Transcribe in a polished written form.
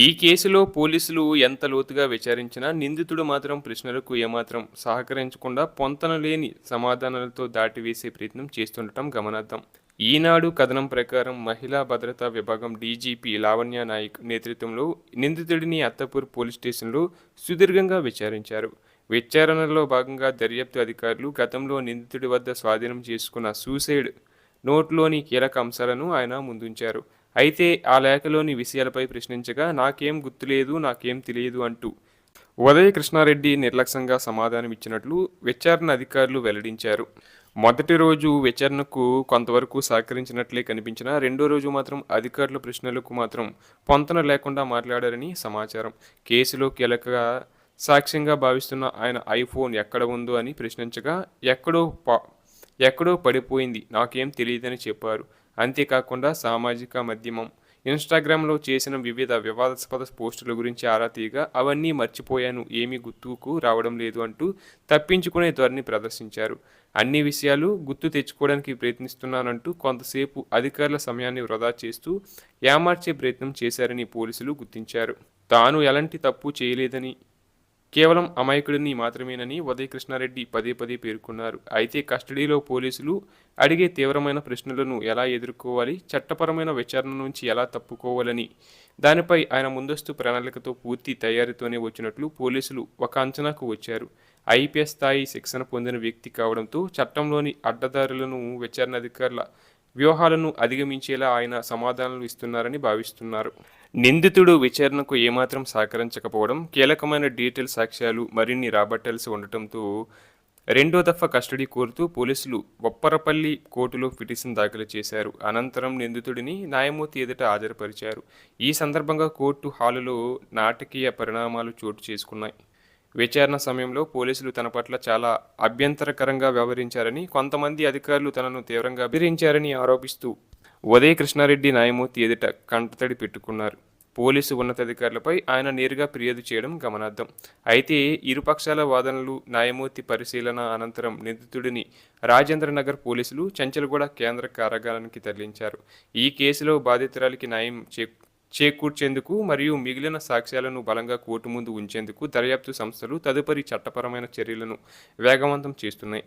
ఈ కేసులో పోలీసులు ఎంత లోతుగా విచారించినా నిందితుడు మాత్రం ప్రశ్నలకు ఏమాత్రం సహకరించకుండా పొంతనలేని సమాధానాలతో దాటివేసే ప్రయత్నం చేస్తుండటం గమనార్థం. ఈనాడు కథనం ప్రకారం మహిళా భద్రతా విభాగం డీజీపీ లావణ్య నాయక్ నేతృత్వంలో నిందితుడిని అత్తపూర్ పోలీస్ స్టేషన్లో సుదీర్ఘంగా విచారించారు. విచారణలో భాగంగా దర్యాప్తు అధికారులు గతంలో నిందితుడి వద్ద స్వాధీనం చేసుకున్న సూసైడ్ నోట్లోని కీలక అంశాలను ఆయన ముందుంచారు. అయితే ఆ లేఖలోని విషయాలపై ప్రశ్నించగా నాకేం గుర్తులేదు, నాకేం తెలియదు అంటూ ఉదయ కృష్ణారెడ్డి నిర్లక్ష్యంగా సమాధానం ఇచ్చినట్లు విచారణ అధికారులు వెల్లడించారు. మొదటి రోజు విచారణకు కొంతవరకు సహకరించినట్లే కనిపించినా రెండో రోజు మాత్రం అధికారుల ప్రశ్నలకు మాత్రం పొంతన లేకుండా మాట్లాడారని సమాచారం. కేసులో కీలక సాక్ష్యంగా భావిస్తున్న ఆయన ఐఫోన్ ఎక్కడ ఉందో అని ప్రశ్నించగా ఎక్కడో పడిపోయింది, నాకేం తెలియదని చెప్పారు. అంతేకాకుండా సామాజిక మాధ్యమం ఇన్స్టాగ్రామ్లో చేసిన వివిధ వివాదాస్పద పోస్టుల గురించి ఆరా తీయగా అవన్నీ మర్చిపోయాను, ఏమీ గుర్తుకు రావడం లేదు అంటూ తప్పించుకునే ధోరణి ప్రదర్శించారు. అన్ని విషయాలు గుర్తు తెచ్చుకోవడానికి ప్రయత్నిస్తున్నానంటూ కొంతసేపు అధికారుల సమయాన్ని వృధా చేస్తూ ఏమార్చే ప్రయత్నం చేశారని పోలీసులు గుర్తించారు. తాను ఎలాంటి తప్పు చేయలేదని, కేవలం అమాయకుడిని మాత్రమేనని ఉదయ కృష్ణారెడ్డి పదే పదే పేర్కొన్నారు. అయితే కస్టడీలో పోలీసులు అడిగే తీవ్రమైన ప్రశ్నలను ఎలా ఎదుర్కోవాలి, చట్టపరమైన విచారణ నుంచి ఎలా తప్పుకోవాలని దానిపై ఆయన ముందస్తు ప్రణాళికతో పూర్తి తయారీతోనే వచ్చినట్లు పోలీసులు ఒక అంచనాకు వచ్చారు. ఐపీఎస్ స్థాయి శిక్షణ పొందిన వ్యక్తి కావడంతో చట్టంలోని అడ్డదారులను విచారణ అధికారుల వ్యూహాలను అధిగమించేలా ఆయన సమాధానాలు ఇస్తున్నారని భావిస్తున్నారు. నిందితుడు విచారణకు ఏమాత్రం సహకరించకపోవడం, కీలకమైన డీటెయిల్ సాక్ష్యాలు మరిన్ని రాబట్టాల్సి ఉండటంతో రెండో దఫా కస్టడీ కోరుతూ పోలీసులు బొప్పరపల్లి కోర్టులో పిటిషన్ దాఖలు చేశారు. అనంతరం నిందితుడిని న్యాయమూర్తి ఎదుట హాజరుపరిచారు. ఈ సందర్భంగా కోర్టు హాలులో నాటకీయ పరిణామాలు చోటు చేసుకున్నాయి. విచారణ సమయంలో పోలీసులు తన పట్ల చాలా అభ్యంతరకరంగా వ్యవహరించారని, కొంతమంది అధికారులు తనను తీవ్రంగా బెదిరించారని ఆరోపిస్తూ ఉదయ కృష్ణారెడ్డి న్యాయమూర్తి ఎదుట కంటతడి పెట్టుకున్నారు. పోలీసు ఉన్నతాధికారులపై ఆయన నేరుగా ఫిర్యాదు చేయడం గమనార్థం. అయితే ఇరుపక్షాల వాదనలు, న్యాయమూర్తి పరిశీలన అనంతరం నిందితుడిని రాజేంద్రనగర్ పోలీసులు చెంచల్గూడ కేంద్ర కారాగారానికి తరలించారు. ఈ కేసులో బాధితురాలికి న్యాయం చేకూర్చేందుకు మరియు మిగిలిన సాక్ష్యాలను బలంగా కోర్టు ముందు ఉంచేందుకు దర్యాప్తు సంస్థలు తదుపరి చట్టపరమైన చర్యలను వేగవంతం చేస్తున్నాయి.